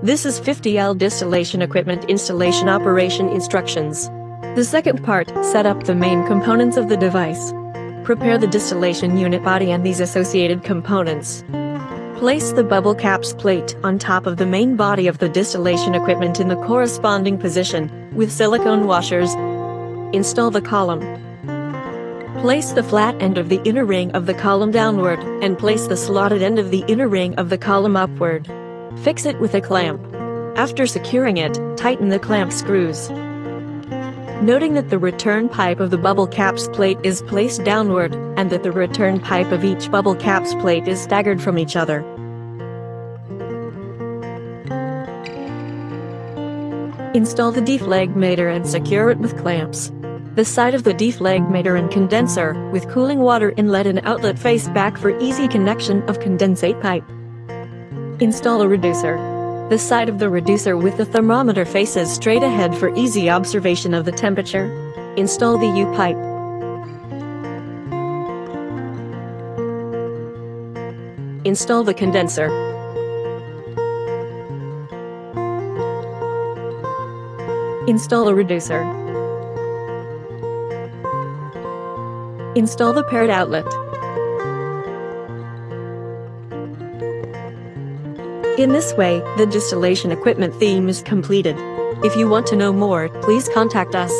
This is 50L distillation equipment installation operation instructions. The second part, set up the main components of the device. Prepare the distillation unit body and these associated components. Place the bubble caps plate on top of the main body of the distillation equipment in the corresponding position, with silicone washers. Install the column. Place the flat end of the inner ring of the column downward, and place the slotted end of the inner ring of the column upward. Fix it with a clamp. After securing it, tighten the clamp screws. Noting that the return pipe of the bubble caps plate is placed downward, and that the return pipe of each bubble caps plate is staggered from each other. Install the deflegmator and secure it with clamps. The side of the deflegmator and condenser, with cooling water inlet and outlet face back for easy connection of condensate pipe. Install a reducer. The side of the reducer with the thermometer faces straight ahead for easy observation of the temperature. Install the U-pipe. Install the condenser. Install a reducer. Install the paired outlet. In this way, the distillation equipment theme is completed. If you want to know more, please contact us.